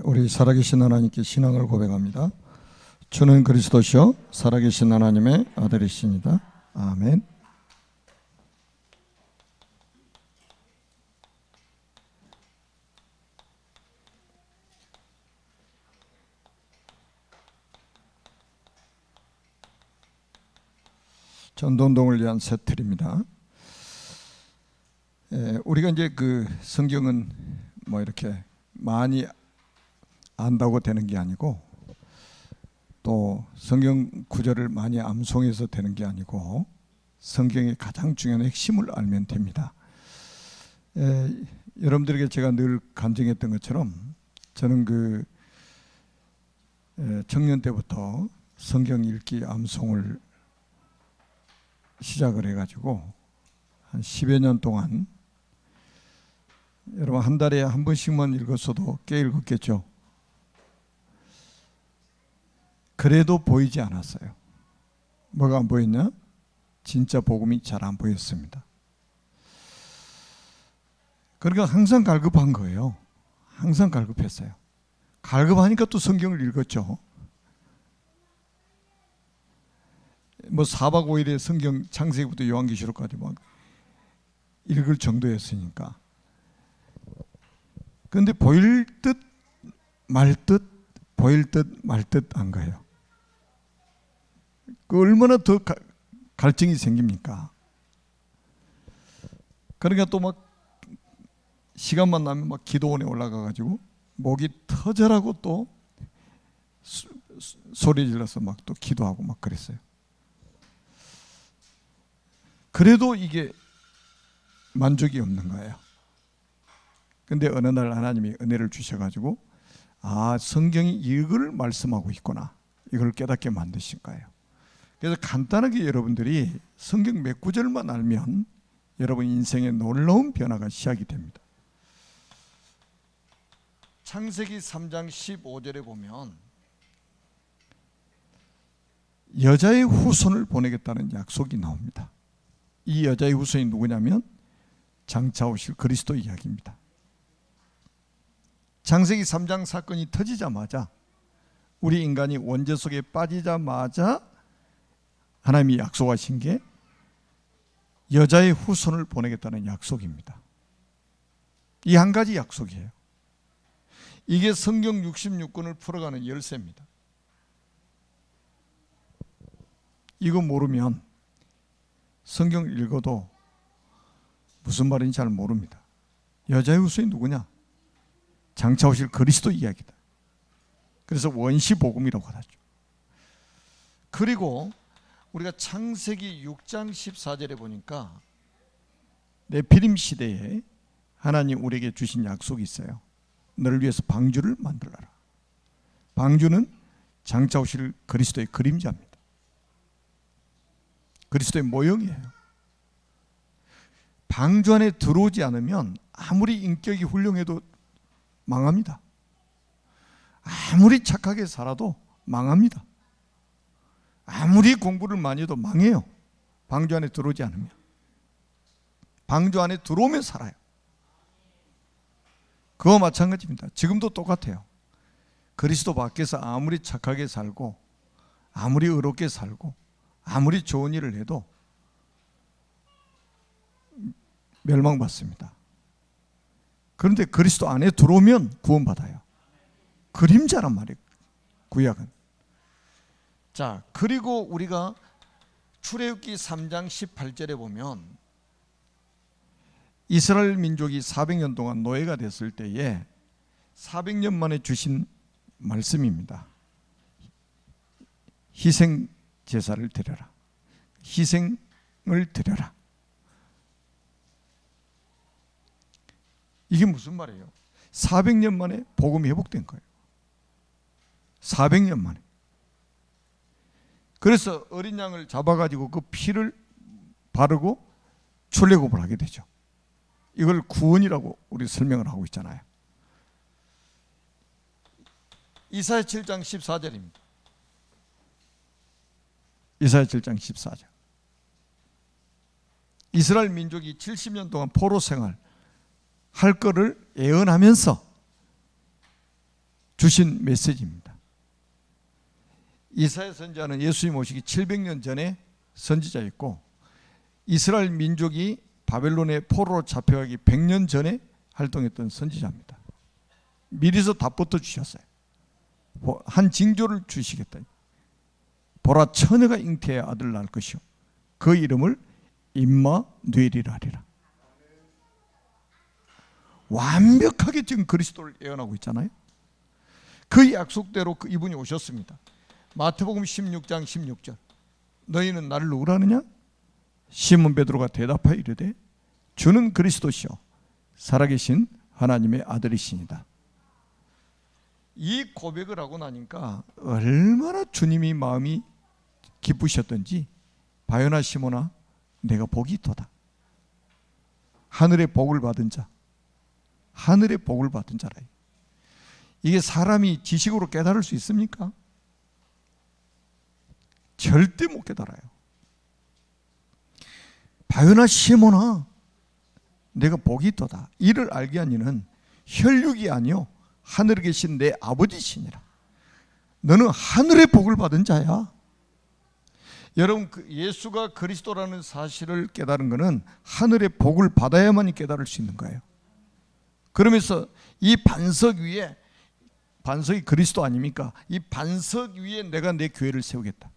우리 살아계신 하나님께 신앙을 고백합니다. 주는 그리스도시요 살아계신 하나님의 아들이십니다. 아멘. 전도운동을 위한 새 틀입니다. 우리가 이제 그 성경은 뭐 이렇게 많이 안다고 되는 게 아니고, 또 성경 구절을 많이 암송해서 되는 게 아니고, 성경의 가장 중요한 핵심을 알면 됩니다. 여러분들에게 제가 늘 간증했던 것처럼 저는 그 청년 때부터 성경 읽기 암송을 시작을 해가지고 한 10여 년 동안, 여러분 한 달에 한 번씩만 읽었어도 꽤 읽었겠죠. 그래도 보이지 않았어요. 뭐가 안 보였냐? 진짜 복음이 잘 안 보였습니다. 그러니까 항상 갈급한 거예요. 항상 갈급했어요. 갈급하니까 또 성경을 읽었죠. 뭐 4박 5일에 성경 창세기부터 요한계시록까지 막 읽을 정도였으니까. 그런데 보일 듯 말 듯, 보일 듯 말 듯 한 거예요. 그 얼마나 더 갈증이 생깁니까? 그러니까 또 막 시간만 나면 막 기도원에 올라가가지고 목이 터져라고 또 소리 질러서 막 또 기도하고 막 그랬어요. 그래도 이게 만족이 없는 거예요. 근데 어느 날 하나님이 은혜를 주셔가지고, 아, 성경이 이걸 말씀하고 있구나, 이걸 깨닫게 만드신 거예요. 그래서 간단하게 여러분들이 성경 몇 구절만 알면 여러분 인생에 놀라운 변화가 시작이 됩니다. 창세기 3장 15절에 보면 여자의 후손을 보내겠다는 약속이 나옵니다. 이 여자의 후손이 누구냐면 장차 오실 그리스도 이야기입니다. 창세기 3장 사건이 터지자마자, 우리 인간이 원죄 속에 빠지자마자 하나님이 약속하신 게 여자의 후손을 보내겠다는 약속입니다. 이 한 가지 약속이에요. 이게 성경 66권을 풀어가는 열쇠입니다. 이거 모르면 성경 읽어도 무슨 말인지 잘 모릅니다. 여자의 후손이 누구냐? 장차 오실 그리스도 이야기다. 그래서 원시복음이라고 하죠. 그리고 우리가 창세기 6장 14절에 보니까 네피림 시대에 하나님 우리에게 주신 약속이 있어요. 너를 위해서 방주를 만들어라. 방주는 장차 오실 그리스도의 그림자입니다. 그리스도의 모형이에요. 방주 안에 들어오지 않으면 아무리 인격이 훌륭해도 망합니다. 아무리 착하게 살아도 망합니다. 아무리 공부를 많이 해도 망해요. 방주 안에 들어오지 않으면. 방주 안에 들어오면 살아요. 그거 마찬가지입니다. 지금도 똑같아요. 그리스도 밖에서 아무리 착하게 살고, 아무리 의롭게 살고, 아무리 좋은 일을 해도 멸망받습니다. 그런데 그리스도 안에 들어오면 구원받아요. 그림자란 말이에요, 구약은. 자, 그리고 우리가 출애굽기 3장 18절에 보면 이스라엘 민족이 400년 동안 노예가 됐을 때에 400년 만에 주신 말씀입니다. 희생 제사를 드려라. 희생을 드려라. 이게 무슨 말이에요? 400년 만에 복음이 회복된 거예요. 400년 만에. 그래서 어린 양을 잡아가지고 그 피를 바르고 출애굽을 하게 되죠. 이걸 구원이라고 우리 설명을 하고 있잖아요. 이사야 7장 14절입니다. 이사야 7장 14절. 이스라엘 민족이 70년 동안 포로 생활 할 거를 예언하면서 주신 메시지입니다. 이사야 선지자는 예수님 오시기 700년 전에 선지자였고, 이스라엘 민족이 바벨론의 포로로 잡혀가기 100년 전에 활동했던 선지자입니다. 미리서 답부터 주셨어요. 한 징조를 주시겠다. 보라, 처녀가 잉태의 아들 낳을 것이요 그 이름을 임마누엘이라 하리라. 완벽하게 지금 그리스도를 예언하고 있잖아요. 그 약속대로 이분이 오셨습니다. 마태복음 16장 16절, 너희는 나를 누구라 하느냐? 시몬 베드로가 대답하여 이르되 주는 그리스도시요 살아계신 하나님의 아들이시니다. 이 고백을 하고 나니까 얼마나 주님이 마음이 기쁘셨던지, 바요나 시몬아 내가 복이 있도다. 하늘의 복을 받은 자, 하늘의 복을 받은 자라. 이게 사람이 지식으로 깨달을 수 있습니까? 절대 못 깨달아요. 바요나 시몬아 내가 복이 있도다. 이를 알게 하니는 혈육이 아니요 하늘에 계신 내 아버지시니라. 너는 하늘의 복을 받은 자야. 여러분, 예수가 그리스도라는 사실을 깨달은 것은 하늘의 복을 받아야만이 깨달을 수 있는 거예요. 그러면서 이 반석 위에, 반석이 그리스도 아닙니까? 이 반석 위에 내가 내 교회를 세우겠다.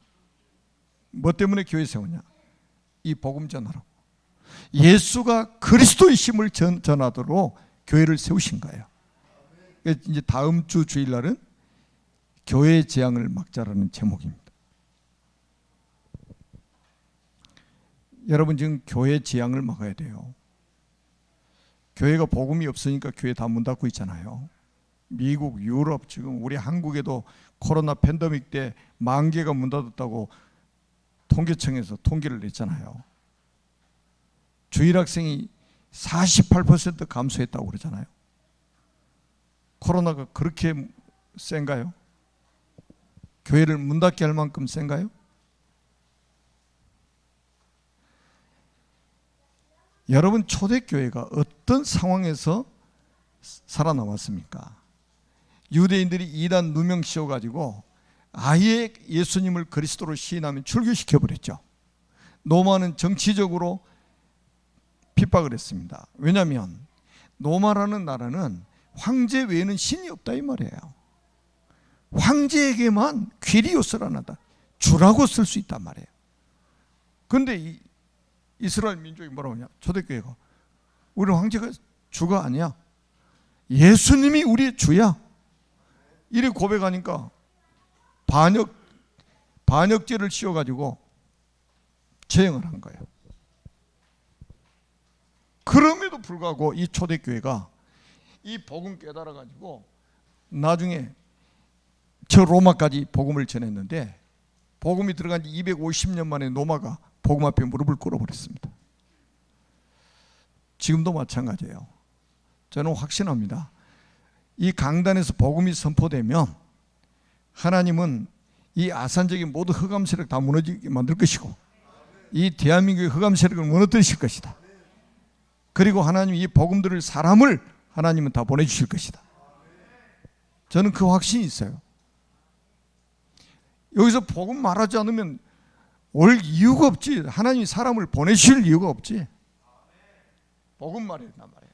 뭐 때문에 교회 세우냐? 이 복음 전하라고. 예수가 그리스도이심을 전하도록 교회를 세우신 거예요. 이제 다음 주 주일날은 교회의 재앙을 막자라는 제목입니다. 여러분, 지금 교회 재앙을 막아야 돼요. 교회가 복음이 없으니까 교회 다 문 닫고 있잖아요. 미국, 유럽, 지금 우리 한국에도 코로나 팬데믹 때 10,000개가 문 닫았다고 통계청에서 통계를 냈잖아요. 주일 학생이 48% 감소했다고 그러잖아요. 코로나가 그렇게 센가요? 교회를 문 닫게 할 만큼 센가요? 여러분, 초대교회가 어떤 상황에서 살아남았습니까? 유대인들이 이단 누명 씌워가지고 아예 예수님을 그리스도로 시인하면 출교시켜버렸죠. 로마는 정치적으로 핍박을 했습니다. 왜냐하면 로마라는 나라는 황제 외에는 신이 없다 이 말이에요. 황제에게만 퀴리오스라는 주라고 쓸 수 있단 말이에요. 그런데 이스라엘 민족이 뭐라고 하냐? 초대교회가 우리는 황제가 주가 아니야, 예수님이 우리의 주야, 이렇게 고백하니까 반역죄를 씌워가지고 재형을 한 거예요. 그럼에도 불구하고 이 초대교회가 이 복음 깨달아가지고 나중에 저 로마까지 복음을 전했는데, 복음이 들어간 지 250년 만에 로마가 복음 앞에 무릎을 꿇어버렸습니다. 지금도 마찬가지예요. 저는 확신합니다. 이 강단에서 복음이 선포되면 하나님은 이 아산적인 모든 흑암 세력 다 무너지게 만들 것이고, 이 대한민국의 흑암 세력을 무너뜨리실 것이다. 그리고 하나님 이 복음 들을 사람을 하나님은 다 보내주실 것이다. 저는 그 확신이 있어요. 여기서 복음 말하지 않으면 올 이유가 없지. 하나님이 사람을 보내실 이유가 없지. 복음 말해야 된단 말이에요.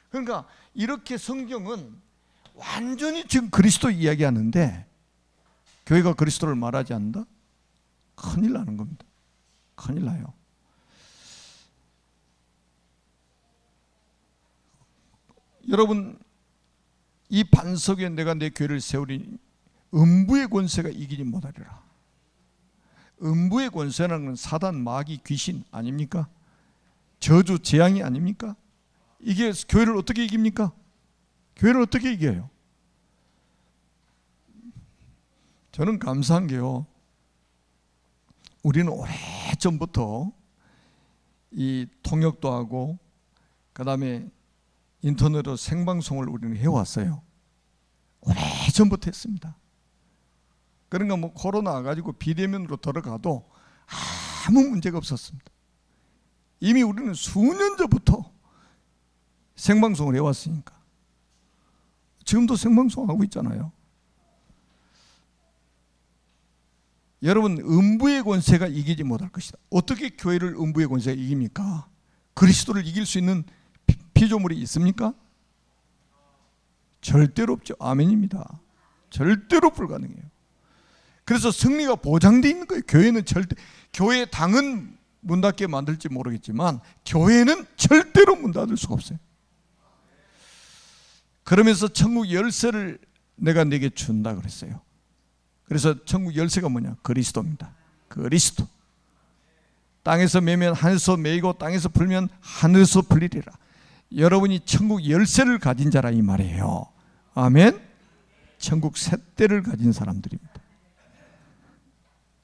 그러니까 이렇게 성경은 완전히 지금 그리스도 이야기하는데 교회가 그리스도를 말하지 않는다? 큰일 나는 겁니다. 큰일 나요. 여러분, 이 반석 위에 내가 내 교회를 세우리니 음부의 권세가 이기지 못하리라. 음부의 권세라는 건 사단, 마귀, 귀신 아닙니까? 저주, 재앙이 아닙니까? 이게 교회를 어떻게 이깁니까? 교회를 어떻게 이겨요? 저는 감사한 게요, 우리는 오래전부터 이 통역도 하고 그 다음에 인터넷으로 생방송을 우리는 해왔어요. 오래전부터 했습니다. 그러니까 뭐 코로나 와가지고 비대면으로 들어가도 아무 문제가 없었습니다. 이미 우리는 수년 전부터 생방송을 해왔으니까. 지금도 생방송 하고 있잖아요. 여러분, 음부의 권세가 이기지 못할 것이다. 어떻게 교회를 음부의 권세가 이깁니까? 그리스도를 이길 수 있는 피조물이 있습니까? 절대로 없죠. 아멘입니다. 절대로 불가능해요. 그래서 승리가 보장되어 있는 거예요. 교회는 절대, 교회 당은 문 닫게 만들지 모르겠지만 교회는 절대로 문 닫을 수가 없어요. 그러면서 천국 열쇠를 내가 내게 준다 그랬어요. 그래서 천국 열쇠가 뭐냐? 그리스도입니다. 그리스도. 땅에서 매면 하늘에서 매이고 땅에서 풀면 하늘에서 풀리리라. 여러분이 천국 열쇠를 가진 자라 이 말이에요. 아멘. 천국 쇳대를 가진 사람들입니다.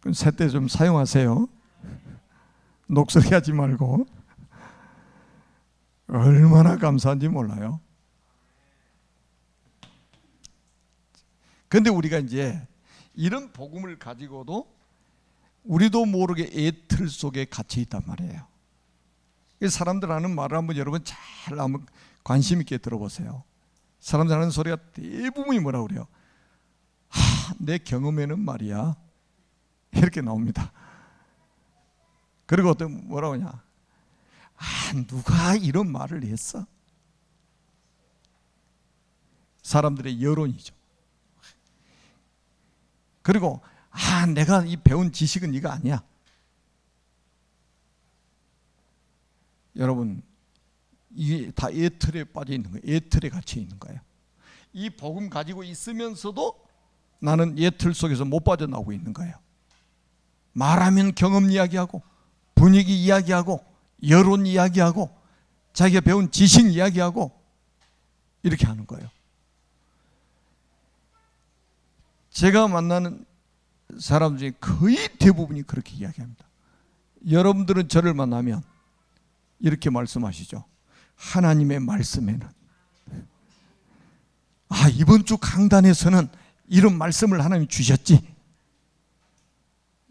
그럼 쇳대 좀 사용하세요. 녹슬게 하지 말고. 얼마나 감사한지 몰라요. 그런데 우리가 이제 이런 복음을 가지고도 우리도 모르게 애틀 속에 갇혀 있단 말이에요. 사람들 하는 말을 한번 여러분 잘 한번 관심 있게 들어보세요. 사람들 하는 소리가 대부분이 뭐라고 그래요? 내 경험에는 말이야, 이렇게 나옵니다. 그리고 어떤 뭐라고 하냐? 누가 이런 말을 했어? 사람들의 여론이죠. 그리고 내가 이 배운 지식은 이거 아니야. 여러분, 이게 다 애틀에 빠져 있는 거예요. 애틀에 갇혀 있는 거예요. 이 복음 가지고 있으면서도 나는 애틀 속에서 못 빠져나오고 있는 거예요. 말하면 경험 이야기하고 분위기 이야기하고 여론 이야기하고 자기가 배운 지식 이야기하고 이렇게 하는 거예요. 제가 만나는 사람 중에 거의 대부분이 그렇게 이야기합니다. 여러분들은 저를 만나면 이렇게 말씀하시죠. 하나님의 말씀에는, 이번 주 강단에서는 이런 말씀을 하나님이 주셨지.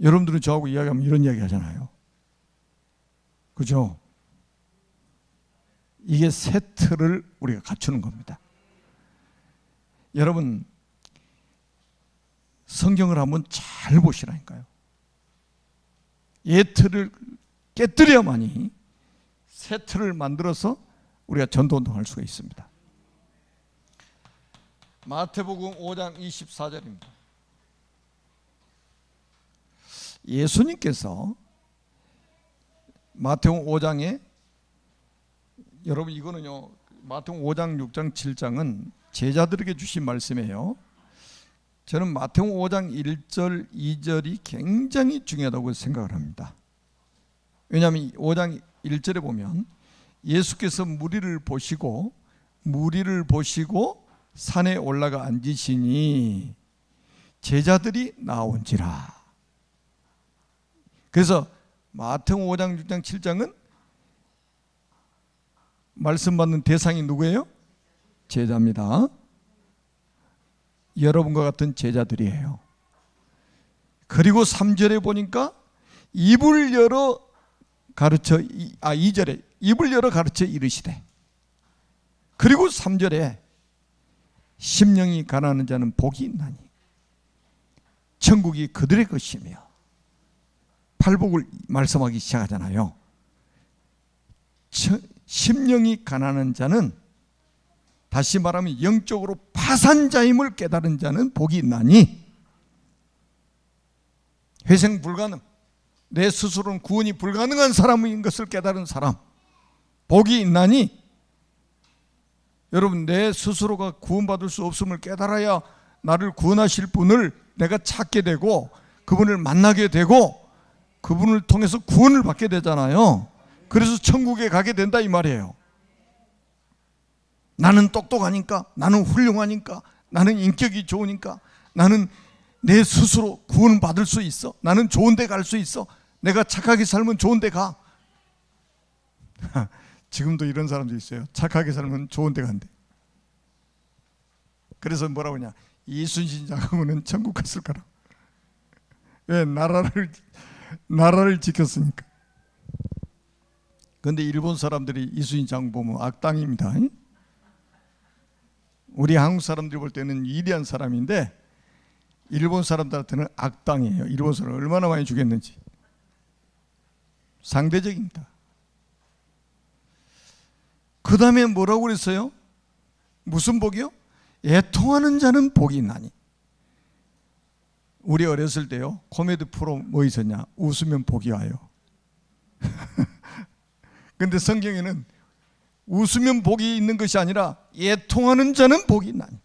여러분들은 저하고 이야기하면 이런 이야기 하잖아요. 그죠? 이게 세트를 우리가 갖추는 겁니다. 여러분, 성경을 한번 잘 보시라니까요. 예틀을 깨뜨려야만이 새 틀을 만들어서 우리가 전도운동할 수가 있습니다. 마태복음 5장 24절입니다. 예수님께서 마태복음 5장에, 여러분 이거는요, 마태복음 5장, 6장, 7장은 제자들에게 주신 말씀이에요. 저는 마태복음 5장 1절, 2절이 굉장히 중요하다고 생각을 합니다. 왜냐하면 5장 1절에 보면 예수께서 무리를 보시고 산에 올라가 앉으시니 제자들이 나온지라. 그래서 마태복음 5장, 6장, 7장은 말씀 받는 대상이 누구예요? 제자입니다. 여러분과 같은 제자들이에요. 그리고 3절에 보니까 입을 열어 가르쳐, 2절에 입을 열어 가르쳐 이르시되, 그리고 3절에 심령이 가난한 자는 복이 있나니 천국이 그들의 것이며, 팔복을 말씀하기 시작하잖아요. 심령이 가난한 자는, 다시 말하면 영적으로 파산자임을 깨달은 자는 복이 있나니, 회생 불가능, 내 스스로는 구원이 불가능한 사람인 것을 깨달은 사람, 복이 있나니, 여러분 내 스스로가 구원받을 수 없음을 깨달아야 나를 구원하실 분을 내가 찾게 되고 그분을 만나게 되고 그분을 통해서 구원을 받게 되잖아요. 그래서 천국에 가게 된다 이 말이에요. 나는 똑똑하니까, 나는 훌륭하니까, 나는 인격이 좋으니까, 나는 내 스스로 구원을 받을 수 있어, 나는 좋은 데 갈 수 있어, 내가 착하게 살면 좋은 데 가. 지금도 이런 사람도 있어요. 착하게 살면 좋은 데 간대. 그래서 뭐라고 하냐, 이순신 장군은 천국 갔을 거라. 왜? 나라를 지켰으니까. 그런데 일본 사람들이 이순신 장군 보면 악당입니다. 우리 한국 사람들이 볼 때는 위대한 사람인데, 일본 사람들한테는 악당이에요. 일본 사람 얼마나 많이 죽였는지. 상대적입니다. 그 다음에 뭐라고 그랬어요? 무슨 복이요? 애통하는 자는 복이 있나니. 우리 어렸을 때요, 코미디 프로 뭐 있었냐? 웃으면 복이 와요. 근데 성경에는 웃으면 복이 있는 것이 아니라 애통하는 자는 복이 있나니.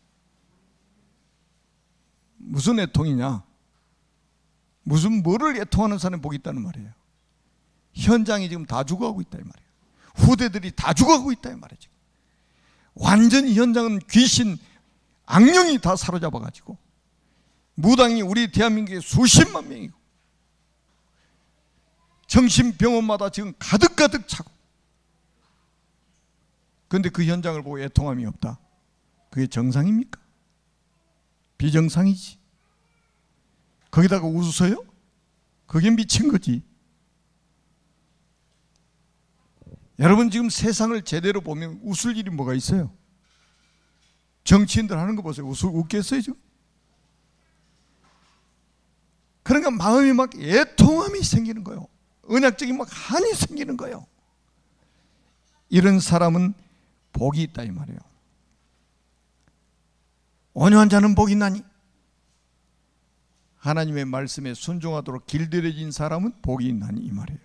무슨 애통이냐? 무슨 뭐를 애통하는 사람이 복이 있다는 말이에요. 현장이 지금 다 죽어가고 있다 이 말이에요. 후대들이 다 죽어가고 있다 이 말이에요. 지금. 완전히 현장은 귀신, 악령이 다 사로잡아가지고 무당이 우리 대한민국에 수십만 명이고 정신병원마다 지금 가득가득 차고. 그런데 그 현장을 보고 애통함이 없다. 그게 정상입니까? 비정상이지. 거기다가 웃어요? 그게 미친 거지. 여러분 지금 세상을 제대로 보면 웃을 일이 뭐가 있어요? 정치인들 하는 거 보세요. 웃겠어요 지금? 그러니까 마음이 막 애통함이 생기는 거예요. 언약적인 막 한이 생기는 거예요. 이런 사람은 복이 있다 이 말이에요. 온유한 자는 복이 있나니. 하나님의 말씀에 순종하도록 길들여진 사람은 복이 있나니 이 말이에요.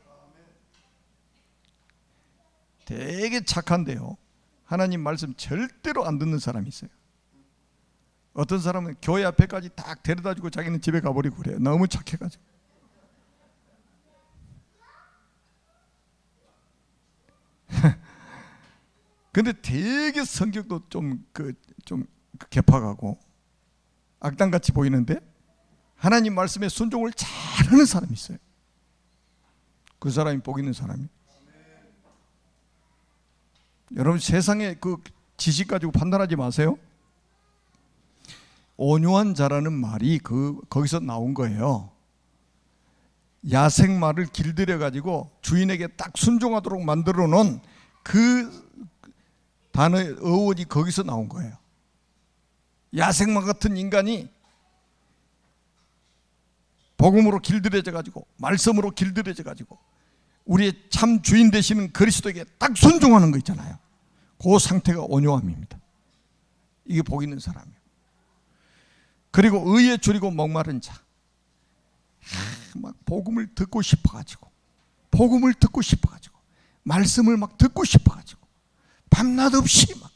되게 착한데요, 하나님 말씀 절대로 안 듣는 사람이 있어요. 어떤 사람은 교회 앞에까지 딱 데려다주고 자기는 집에 가버리고 그래요. 너무 착해가지고. 근데 되게 성격도 좀 개파가고 악당같이 보이는데 하나님 말씀에 순종을 잘하는 사람이 있어요. 그 사람이 복 있는 사람이에요. 여러분 세상에 그 지식 가지고 판단하지 마세요. 온유한 자라는 말이 거기서 나온 거예요. 야생마를 길들여 가지고 주인에게 딱 순종하도록 만들어 놓은 그 단어의 어원이 거기서 나온 거예요. 야생마 같은 인간이 복음으로 길들여져 가지고 말씀으로 길들여져 가지고 우리의 참 주인 되시는 그리스도에게 딱 순종하는 거 있잖아요. 그 상태가 온유함입니다. 이게 복 있는 사람이에요. 그리고 의에 줄이고 목마른 자, 막 복음을 듣고 싶어가지고 말씀을 막 듣고 싶어가지고 밤낮 없이 막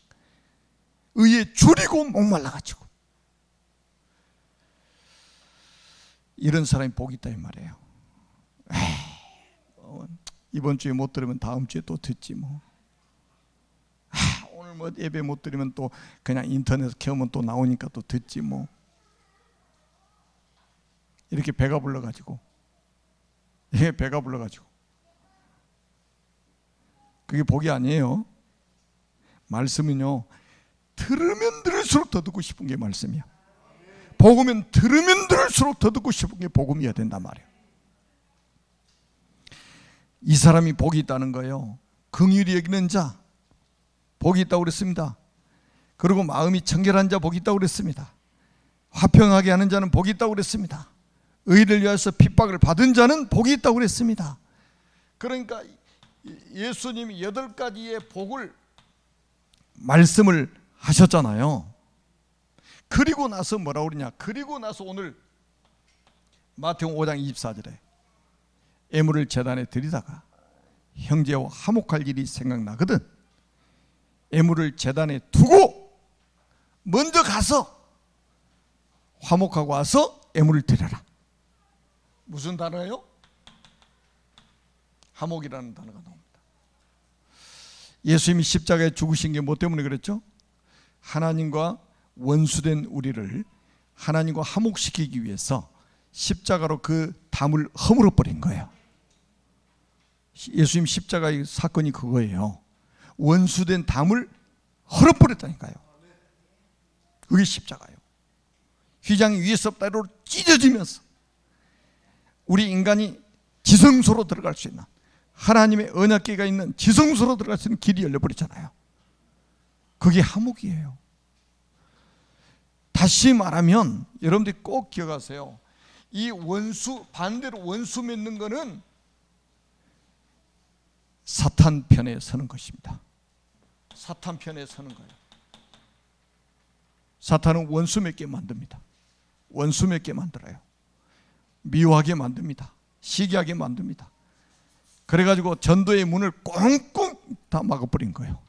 의에 줄이고 목말라가지고 이런 사람이 복이 있다 이 말이에요. 이번 주에 못 들으면 다음 주에 또 듣지 뭐. 오늘 뭐 예배 못 드리면 또 그냥 인터넷 켜면 또 나오니까 또 듣지 뭐. 이렇게 배가 불러가지고 그게 복이 아니에요. 말씀은요, 들으면 들을수록 더 듣고 싶은 게 말씀이야. 복음은 들으면 들을수록 더 듣고 싶은 게 복음이어야 된단 말이에요. 이 사람이 복이 있다는 거예요. 긍휼히 여기는 자 복이 있다고 그랬습니다. 그리고 마음이 청결한 자 복이 있다고 그랬습니다. 화평하게 하는 자는 복이 있다고 그랬습니다. 의를 위해서 핍박을 받은 자는 복이 있다고 그랬습니다. 그러니까 예수님이 8가지의 복을 말씀을 하셨잖아요. 그리고 나서 뭐라고 그러냐? 그리고 나서 오늘 마태복음 5장 24절에 애물을 제단에 드리다가 형제와 화목할 일이 생각나거든 애물을 제단에 두고 먼저 가서 화목하고 와서 애물을 드려라. 무슨 단어예요? 화목이라는 단어가 나옵니다. 예수님이 십자가에 죽으신 게 뭐 때문에 그랬죠? 하나님과 원수된 우리를 하나님과 화목시키기 위해서 십자가로 그 담을 허물어 버린 거예요. 예수님 십자가의 사건이 그거예요. 원수된 담을 헐어버렸다니까요. 그게 십자가예요. 휘장이 위에서 따로 찢어지면서 우리 인간이 지성소로 들어갈 수 있는, 하나님의 언약궤가 있는 지성소로 들어갈 수 있는 길이 열려버렸잖아요. 그게 화목이에요. 다시 말하면 여러분들이 꼭 기억하세요. 이 원수, 반대로 원수 맺는 거는 사탄 편에 서는 것입니다. 사탄 편에 서는 거예요. 사탄은 원수 맺게 만듭니다. 원수 맺게 만들어요. 미워하게 만듭니다. 시기하게 만듭니다. 그래가지고 전도의 문을 꽁꽁 다 막아버린 거예요.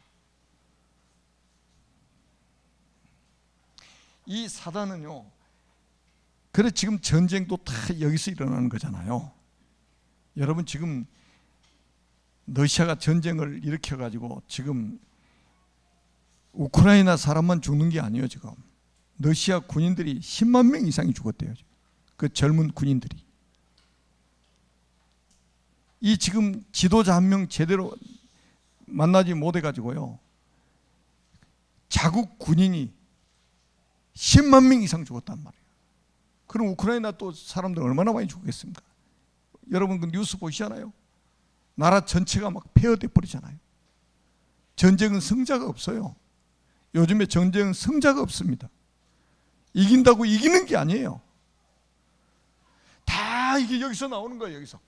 이 사단은요, 그래 지금 전쟁도 다 여기서 일어나는 거잖아요. 여러분 지금 러시아가 전쟁을 일으켜가지고 지금 우크라이나 사람만 죽는 게 아니에요. 지금 러시아 군인들이 10만 명 이상이 죽었대요. 그 젊은 군인들이. 이 지금 지도자 한 명 제대로 만나지 못해가지고요, 자국 군인이 10만 명 이상 죽었단 말이에요. 그럼 우크라이나 또 사람들 얼마나 많이 죽겠습니까? 여러분 그 뉴스 보시잖아요. 나라 전체가 막 폐허돼 버리잖아요. 전쟁은 승자가 없어요. 요즘에 전쟁은 승자가 없습니다. 이긴다고 이기는 게 아니에요. 다 이게 여기서 나오는 거예요. 여기서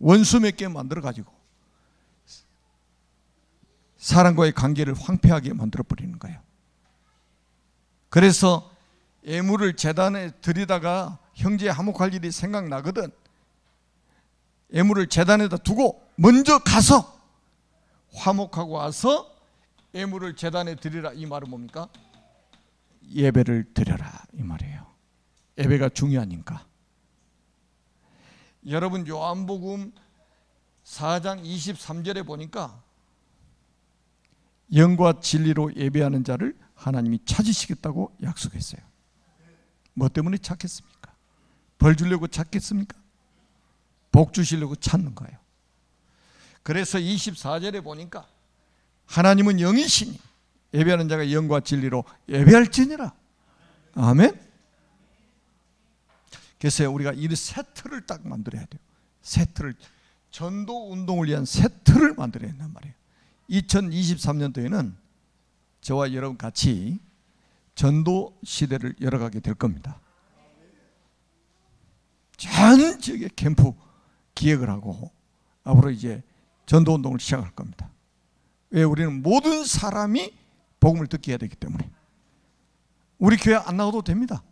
원수 맺게 만들어 가지고 사람과의 관계를 황폐하게 만들어 버리는 거예요. 그래서 예물을 제단에 드리다가 형제 화목할 일이 생각나거든 예물을 제단에다 두고 먼저 가서 화목하고 와서 예물을 제단에 드리라. 이 말은 뭡니까? 예배를 드려라 이 말이에요. 예배가 중요하니까. 여러분 요한복음 4장 23절에 보니까 영과 진리로 예배하는 자를 하나님이 찾으시겠다고 약속했어요. 뭐 때문에 찾겠습니까? 벌 주려고 찾겠습니까? 복 주시려고 찾는 거예요. 그래서 24절에 보니까 하나님은 영이시니 예배하는 자가 영과 진리로 예배할지니라. 아멘. 그래서 우리가 이 세트를 딱 만들어야 돼요. 세트를, 전도 운동을 위한 세트를 만들어야 된단 말이에요. 2023년도에는 저와 여러분 같이 전도 시대를 열어가게 될 겁니다. 전 지역에 캠프 기획을 하고 앞으로 이제 전도 운동을 시작할 겁니다. 왜? 우리는 모든 사람이 복음을 듣게 해야 되기 때문에. 우리 교회 안 나와도 됩니다.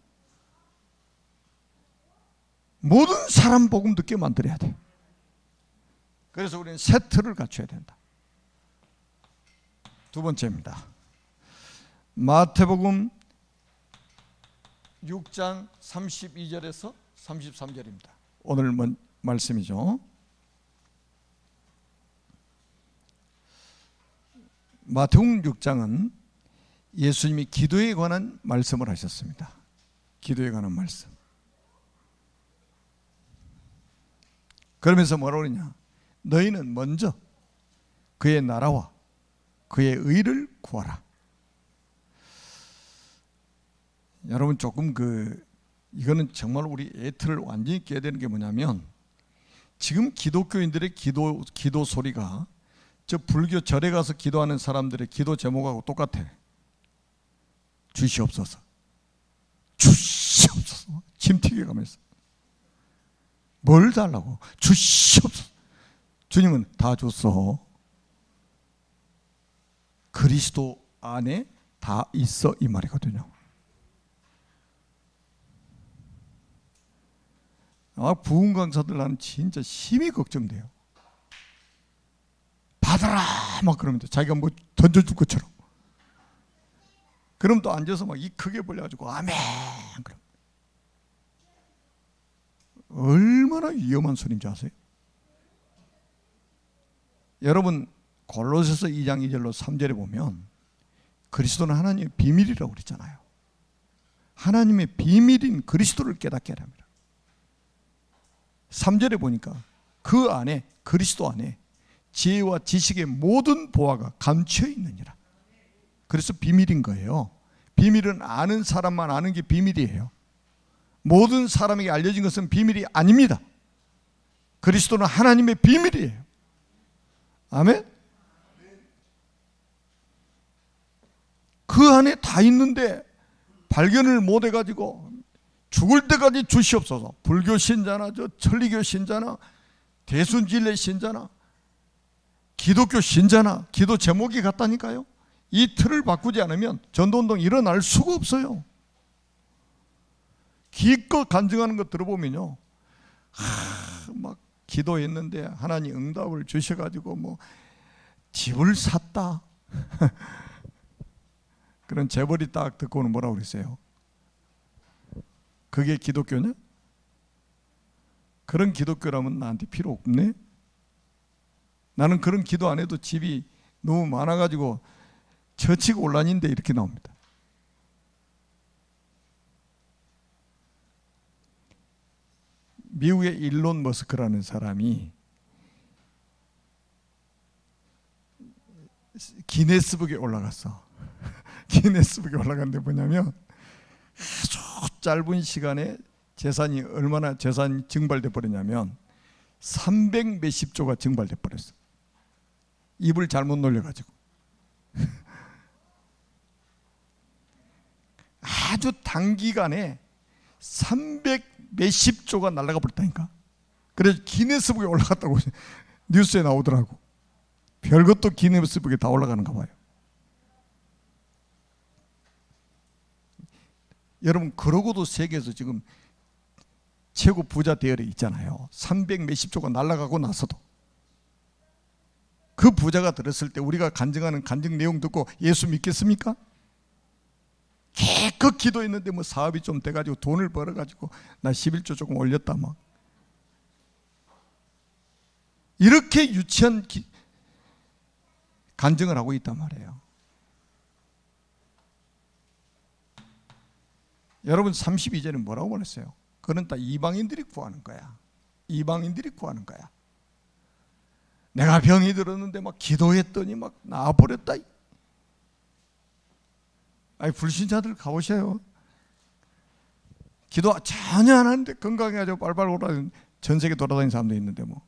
모든 사람 복음 듣게 만들어야 돼. 그래서 우리는 세트를 갖춰야 된다. 두 번째입니다. 마태복음 6장 32절에서 33절입니다. 오늘 말씀이죠. 마태복음 6장은 예수님이 기도에 관한 말씀을 하셨습니다. 기도에 관한 말씀. 그러면서 뭐라고 그러냐? 너희는 먼저 그의 나라와 그의 의를 구하라. 여러분 조금 이거는 정말 우리 애틀을 완전히 깨야 되는 게 뭐냐면, 지금 기독교인들의 기도 소리가 저 불교 절에 가서 기도하는 사람들의 기도 제목하고 똑같아. 주시옵소서, 주시옵소서. 침 튀겨가면서 뭘 달라고? 주시옵소서. 주님은 다 줬어. 그리스도 안에 다 있어 이 말이거든요. 부흥 강사들 나는 진짜 심히 걱정돼요. 받아라 막 그러면 자기가 뭐 던져줄 것처럼. 그럼 또 앉아서 막 이 크게 벌려가지고 아멘. 그럼 얼마나 위험한 소리인지 아세요? 여러분 골로새서 2장 2절로 3절에 보면 그리스도는 하나님의 비밀이라고 그랬잖아요. 하나님의 비밀인 그리스도를 깨닫게 하랍니다. 3절에 보니까 그 안에, 그리스도 안에 지혜와 지식의 모든 보화가 감춰 있느니라. 그래서 비밀인 거예요. 비밀은 아는 사람만 아는 게 비밀이에요. 모든 사람에게 알려진 것은 비밀이 아닙니다. 그리스도는 하나님의 비밀이에요. 아멘. 그 안에 다 있는데 발견을 못 해가지고 죽을 때까지 주시옵소서. 불교 신자나 저 천리교 신자나 대순진례 신자나 기독교 신자나 기도 제목이 같다니까요. 이 틀을 바꾸지 않으면 전도운동 일어날 수가 없어요. 기껏 간증하는 거 들어보면요, 막 기도했는데 하나님 응답을 주셔가지고 뭐 집을 샀다 그런 재벌이 딱 듣고는 뭐라고 그랬어요? 그게 기독교냐? 그런 기독교라면 나한테 필요 없네. 나는 그런 기도 안 해도 집이 너무 많아가지고 처치고 올라닌데 이렇게 나옵니다. 미국의 일론 머스크라는 사람이 기네스북에 올라갔어. 기네스북에 올라갔는데 뭐냐면 아주 짧은 시간에 재산이 얼마나 재산이 증발돼 버렸냐면 300 몇십 조가 증발돼 버렸어. 입을 잘못 놀려가지고. 아주 단기간에 300 몇십 조가 날아가 버렸다니까. 그래서 기네스북에 올라갔다고 뉴스에 나오더라고. 별것도 기네스북에 다 올라가는가 봐요. 여러분, 그러고도 세계에서 지금 최고 부자 대열에 있잖아요. 300 몇십 조가 날아가고 나서도. 그 부자가 들었을 때 우리가 간증하는 간증 내용 듣고 예수 믿겠습니까? 개껏 기도했는데 뭐 사업이 좀 돼가지고 돈을 벌어가지고 나 11조 조금 올렸다 막. 이렇게 유치한 간증을 하고 있단 말이에요. 여러분 32절은 뭐라고 말했어요? 그건 다 이방인들이 구하는 거야. 이방인들이 구하는 거야. 내가 병이 들었는데 막 기도했더니 막 나아버렸다. 아니, 불신자들 가보셔요. 기도 전혀 안 하는데 건강해가지고 빨빨 오라는 전 세계 돌아다니는 사람도 있는데 뭐.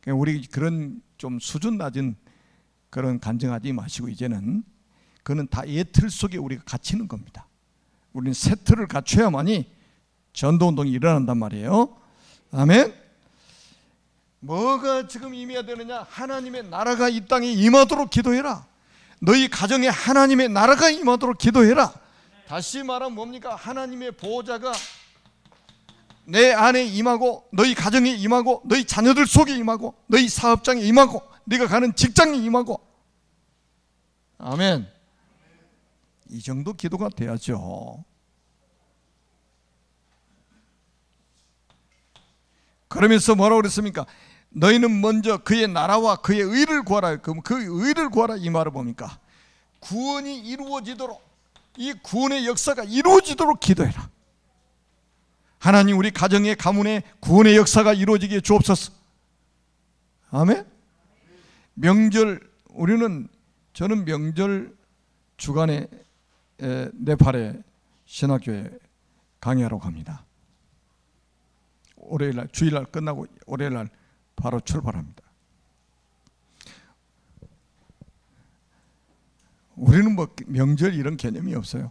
우리 그런 좀 수준 낮은 그런 간증하지 마시고 이제는 그는 다 예 틀 속에 우리가 갇히는 겁니다. 우리는 새 틀을 갖춰야만이 전도운동이 일어난단 말이에요. 아멘. 뭐가 지금 임해야 되느냐? 하나님의 나라가 이 땅에 임하도록 기도해라. 너희 가정에 하나님의 나라가 임하도록 기도해라. 다시 말하면 뭡니까? 하나님의 보호자가 내 안에 임하고 너희 가정에 임하고 너희 자녀들 속에 임하고 너희 사업장에 임하고 네가 가는 직장에 임하고. 아멘. 이 정도 기도가 돼야죠. 그러면서 뭐라고 그랬습니까? 너희는 먼저 그의 나라와 그의 의를 구하라. 그럼 그 의를 구하라 이 말을 뭡니까? 구원이 이루어지도록, 이 구원의 역사가 이루어지도록 기도해라. 하나님, 우리 가정의 가문에 구원의 역사가 이루어지게 주옵소서. 아멘. 명절, 저는 명절 주간에 네팔에 신학교에 강의하러 갑니다. 월요일날, 주일날 끝나고 월요일날 바로 출발합니다. 우리는 뭐 명절 이런 개념이 없어요.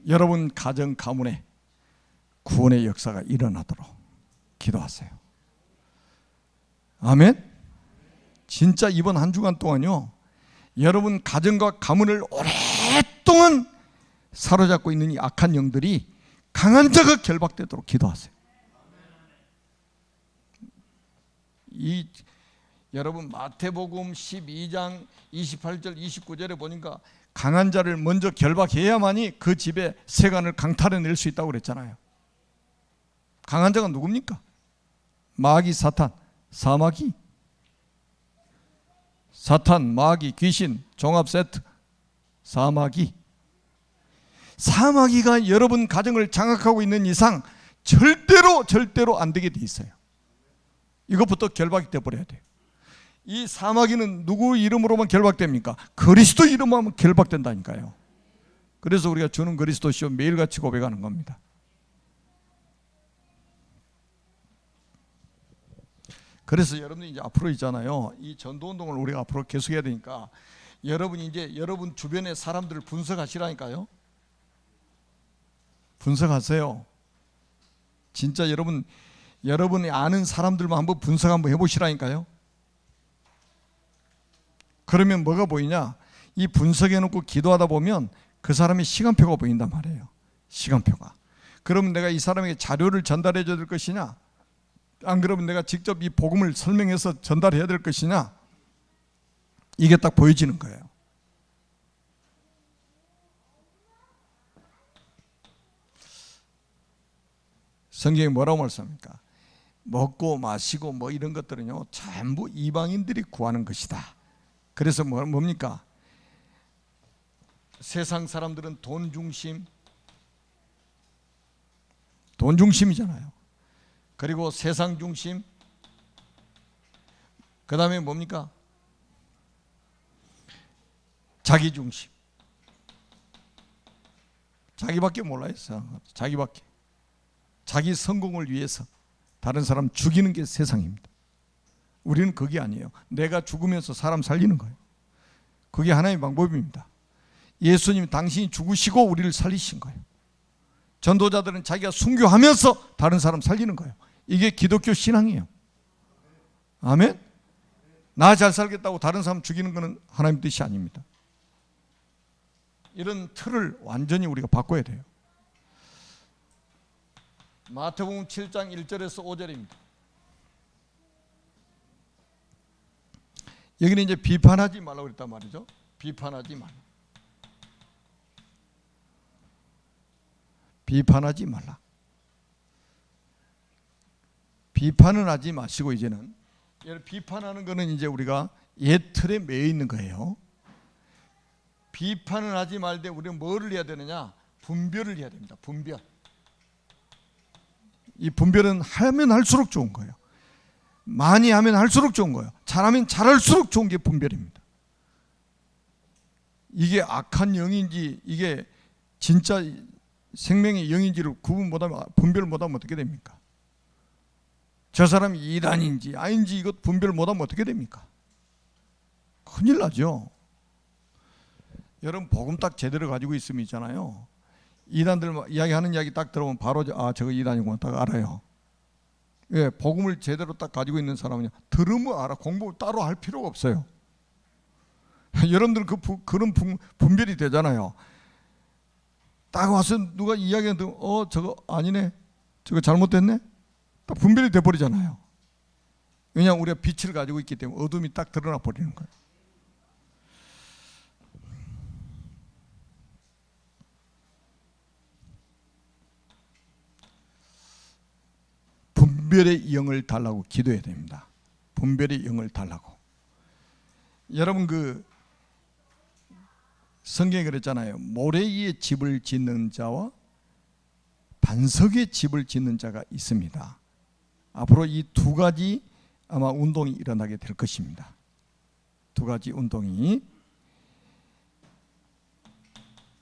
여러분 가정 가문에 구원의 역사가 일어나도록 기도하세요. 아멘. 진짜 이번 한 주간 동안요, 여러분 가정과 가문을 오랫동안 사로잡고 있는 이 악한 영들이 강한 자가 결박되도록 기도하세요. 여러분 마태복음 12장 28절 29절에 보니까 강한 자를 먼저 결박해야만이 그 집에 세간을 강탈해낼 수 있다고 그랬잖아요. 강한 자가 누굽니까? 마귀, 사탄, 사마귀. 사탄, 마귀, 귀신, 종합 세트. 사마귀. 사마귀가 여러분 가정을 장악하고 있는 이상 절대로 안 되게 돼 있어요. 이것부터 결박이 돼버려야 돼요. 이 사마귀는 누구 이름으로만 결박됩니까? 그리스도 이름으로만 결박된다니까요. 그래서 우리가 주는 그리스도시요 매일같이 고백하는 겁니다. 그래서 여러분이 이제 앞으로 있잖아요. 이 전도 운동을 우리가 앞으로 계속해야 되니까 여러분이 이제 여러분 주변의 사람들을 분석하시라니까요. 분석하세요. 진짜 여러분이 아는 사람들만 한번 분석 한번 해보시라니까요. 그러면 뭐가 보이냐? 이 분석해놓고 기도하다 보면 그 사람의 시간표가 보인단 말이에요. 시간표가. 그러면 내가 이 사람에게 자료를 전달해 줘야 될 것이냐? 안 그러면 내가 직접 이 복음을 설명해서 전달해야 될 것이냐? 이게 딱 보여지는 거예요. 성경이 뭐라고 말씀합니까? 먹고 마시고 뭐 이런 것들은요 전부 이방인들이 구하는 것이다. 그래서 뭡니까? 세상 사람들은 돈 중심이잖아요. 그리고 세상 중심, 그 다음에 뭡니까? 자기 중심. 자기밖에 몰라요. 자기밖에. 자기 성공을 위해서 다른 사람 죽이는 게 세상입니다. 우리는 그게 아니에요. 내가 죽으면서 사람 살리는 거예요. 그게 하나의 방법입니다. 예수님이 당신이 죽으시고 우리를 살리신 거예요. 전도자들은 자기가 순교하면서 다른 사람 살리는 거예요. 이게 기독교 신앙이에요. 아멘? 나 잘 살겠다고 다른 사람 죽이는 것은 하나님 뜻이 아닙니다. 이런 틀을 완전히 우리가 바꿔야 돼요. 마태복음 7장 1절에서 5절입니다. 여기는 이제 비판하지 말라고 그랬단 말이죠. 비판하지 말라. 비판하지 말라. 비판은 하지 마시고 이제는 비판하는 거는 이제 우리가 옛 틀에 매여 있는 거예요. 비판은 하지 말되 우리는 뭐를 해야 되느냐? 분별을 해야 됩니다. 분별. 이 분별은 하면 할수록 좋은 거예요. 많이 하면 할수록 좋은 거예요. 잘하면 잘할수록 좋은 게 분별입니다. 이게 악한 영인지 이게 진짜 생명의 영인지를 구분 못하면, 분별 못하면 어떻게 됩니까? 저 사람이 이단인지 아닌지 이것 분별 못하면 어떻게 됩니까? 큰일 나죠. 여러분 복음 딱 제대로 가지고 있으면 있잖아요. 이단들 이야기하는 이야기 딱 들어보면 바로 저거 이단이구나 딱 알아요. 예, 복음을 제대로 딱 가지고 있는 사람은 들으면 알아. 공부 따로 할 필요가 없어요. 여러분들은 그런 분별이 되잖아요. 딱 와서 누가 이야기하는데 저거 아니네, 저거 잘못됐네, 딱 분별이 돼버리잖아요. 왜냐하면 우리가 빛을 가지고 있기 때문에 어둠이 딱 드러나 버리는 거예요. 분별의 영을 달라고 기도해야 됩니다. 분별의 영을 달라고. 여러분 성경에 그랬잖아요. 모래 위에 집을 짓는 자와 반석에 집을 짓는 자가 있습니다. 앞으로 이 두 가지 아마 운동이 일어나게 될 것입니다. 두 가지 운동이.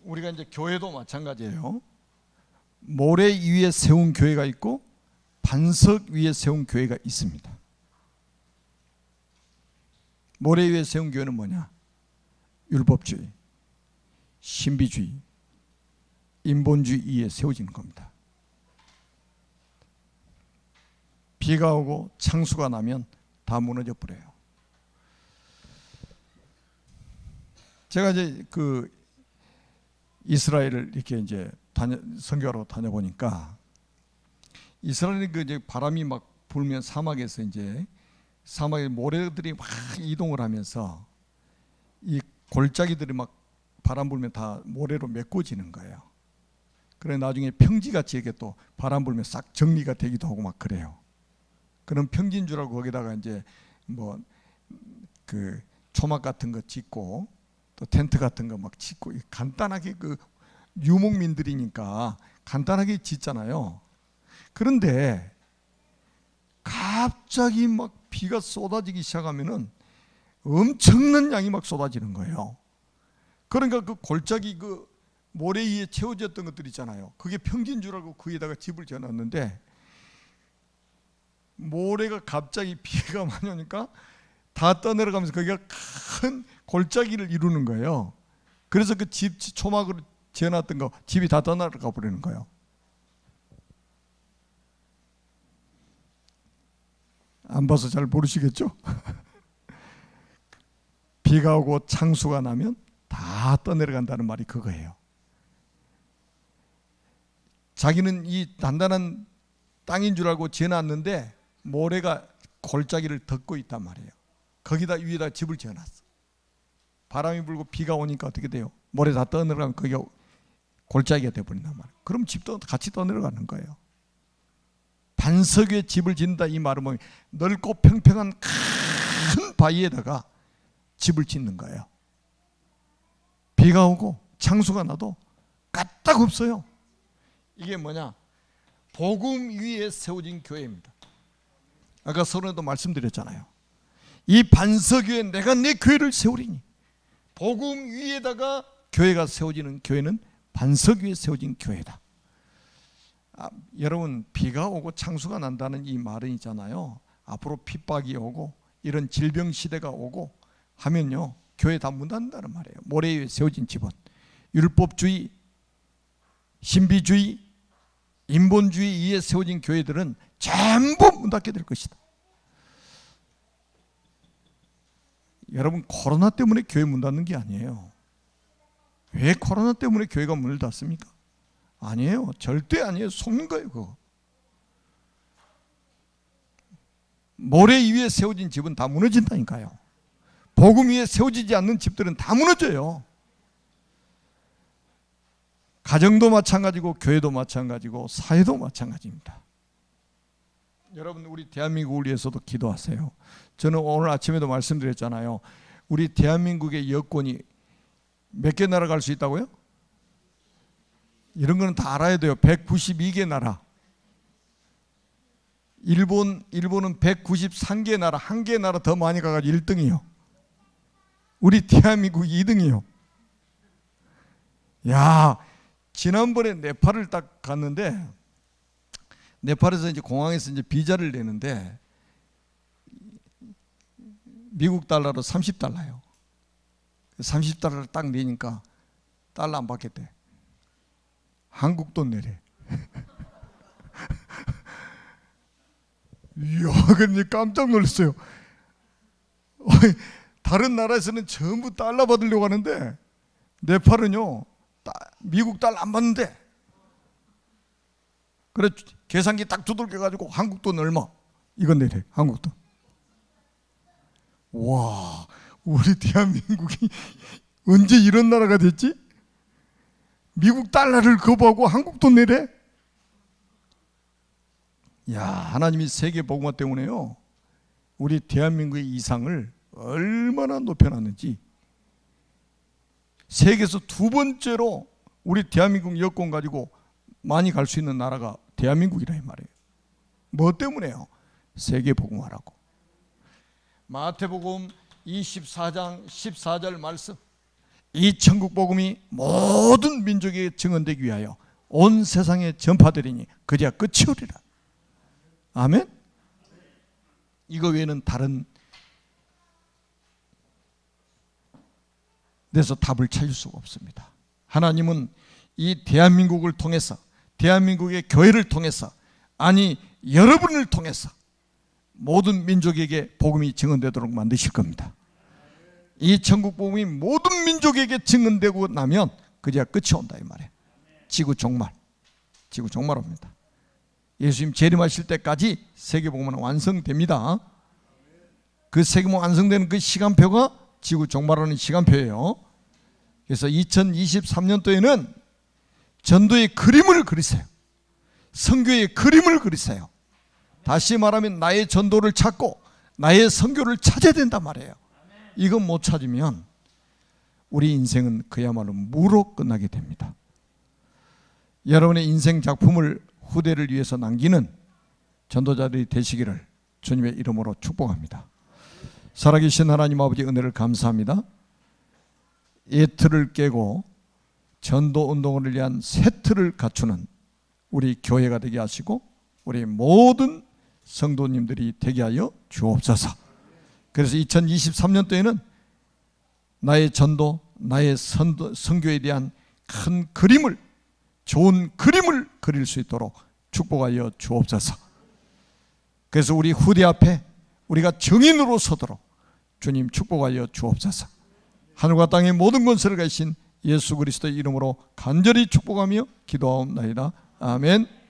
우리가 이제 교회도 마찬가지예요. 모래 위에 세운 교회가 있고 반석 위에 세운 교회가 있습니다. 모래 위에 세운 교회는 뭐냐? 율법주의, 신비주의, 인본주의 위에 세워지는 겁니다. 비가 오고 창수가 나면 다 무너져 버려요. 제가 이제 이스라엘을 이렇게 이제 선교하러 다녀보니까 이스라엘이 이제 바람이 막 불면 사막에서 이제 사막에 모래들이 막 이동을 하면서 이 골짜기들이 막 바람 불면 다 모래로 메꿔지는 거예요. 그래 나중에 평지같이 이렇게 또 바람 불면 싹 정리가 되기도 하고 막 그래요. 그런 평지인 줄 알고 거기다가 이제 초막 같은 거 짓고 또 텐트 같은 거 막 짓고 간단하게 유목민들이니까 간단하게 짓잖아요. 그런데 갑자기 막 비가 쏟아지기 시작하면은 엄청난 양이 막 쏟아지는 거예요. 그러니까 그 골짜기 모래 위에 채워졌던 것들 있잖아요. 그게 평지인 줄 알고 거기다가 집을 지어놨는데 모래가 갑자기 비가 많이 오니까 다 떠내려가면서 거기가 큰 골짜기를 이루는 거예요. 그래서 그 집 초막으로 지어놨던 거 집이 다 떠내려가 버리는 거예요. 안 봐서 잘 모르시겠죠? 비가 오고 창수가 나면 다 떠내려간다는 말이 그거예요. 자기는 이 단단한 땅인 줄 알고 지어놨는데 모래가 골짜기를 덮고 있단 말이에요. 거기다 위에다 집을 지어놨어. 바람이 불고 비가 오니까 어떻게 돼요? 모래 다 떠내려가면 거기가 골짜기가 되어버린단 말이에요. 그럼 집도 같이 떠내려가는 거예요. 반석 위에 집을 짓는다 이 말은 뭐냐면 넓고 평평한 큰 바위에다가 집을 짓는 거예요. 비가 오고 창수가 나도 까딱 없어요. 이게 뭐냐? 복음 위에 세워진 교회입니다. 아까 서론에도 말씀드렸잖아요. 이 반석 위에 내가 내 교회를 세우리니. 복음 위에다가 교회가 세워지는 교회는 반석 위에 세워진 교회다. 여러분, 비가 오고 창수가 난다는 이 말은 있잖아요. 앞으로 핍박이 오고 이런 질병 시대가 오고 하면요, 교회 다 문 닫는다는 말이에요. 모래 위에 세워진 집은 율법주의, 신비주의, 인본주의 위에 세워진 교회들은 전부 문 닫게 될 것이다. 여러분, 코로나 때문에 교회 문 닫는 게 아니에요. 왜 코로나 때문에 교회가 문을 닫습니까? 아니에요. 절대 아니에요. 속는 거예요. 그거. 모래 위에 세워진 집은 다 무너진다니까요. 복음 위에 세워지지 않는 집들은 다 무너져요. 가정도 마찬가지고 교회도 마찬가지고 사회도 마찬가지입니다. 여러분, 우리 대한민국을 위해서도 기도하세요. 저는 오늘 아침에도 말씀드렸잖아요. 우리 대한민국의 여권이 몇 개 나라 갈 수 있다고요? 이런 거는 다 알아야 돼요. 192개 나라. 일본은 193개 나라, 한 개 나라 더 많이 가가지고 1등이요. 우리 대한민국이 2등이요. 야, 지난번에 네팔을 딱 갔는데, 네팔에서 이제 공항에서 이제 비자를 내는데 미국 달러로 30달러요. 30달러를 딱 내니까 달러 안 받겠대. 한국 돈 내래. 이야, 근데 깜짝 놀랐어요. 다른 나라에서는 전부 달러 받으려고 하는데 네팔은요, 미국 달러 안 받는데. 그래 계산기 딱 두들겨가지고 한국 돈 얼마? 이건 내래. 한국 돈. 와, 우리 대한민국이 언제 이런 나라가 됐지? 미국 달러를 거부하고 한국 돈 내래? 야, 하나님이 세계 복음화 때문에요, 우리 대한민국의 이상을 얼마나 높여놨는지. 세계에서 두 번째로 우리 대한민국 여권 가지고 많이 갈 수 있는 나라가 대한민국이라 이 말이에요. 뭐 때문에요? 세계 복음화라고. 마태복음 24장 14절 말씀. 이 천국 복음이 모든 민족에게 증언되기 위하여 온 세상에 전파되리니 그제야 끝이 오리라. 아멘. 이거 외에는 다른 데서 답을 찾을 수가 없습니다. 하나님은 이 대한민국을 통해서, 대한민국의 교회를 통해서, 아니 여러분을 통해서 모든 민족에게 복음이 증언되도록 만드실 겁니다. 이 천국 복음이 모든 민족에게 증언되고 나면 그제야 끝이 온다 이 말이에요. 지구 종말, 지구 종말 옵니다. 예수님 재림하실 때까지 세계 복음은 완성됩니다. 그 세계 복음 완성되는 그 시간표가 지구 종말하는 시간표예요. 그래서 2023년도에는 전도의 그림을 그리세요. 선교의 그림을 그리세요. 다시 말하면 나의 전도를 찾고 나의 선교를 찾아야 된단 말이에요. 이건 못 찾으면 우리 인생은 그야말로 무로 끝나게 됩니다. 여러분의 인생 작품을 후대를 위해서 남기는 전도자들이 되시기를 주님의 이름으로 축복합니다. 살아계신 하나님 아버지, 은혜를 감사합니다. 이 틀을 깨고 전도 운동을 위한 새 틀을 갖추는 우리 교회가 되게 하시고 우리 모든 성도님들이 되게 하여 주옵소서. 그래서 2023년도에는 나의 전도, 나의 선교에 대한 큰 그림을, 좋은 그림을 그릴 수 있도록 축복하여 주옵소서. 그래서 우리 후대 앞에 우리가 증인으로 서도록 주님 축복하여 주옵소서. 하늘과 땅의 모든 권세를 가지신 예수 그리스도의 이름으로 간절히 축복하며 기도하옵나이다. 아멘.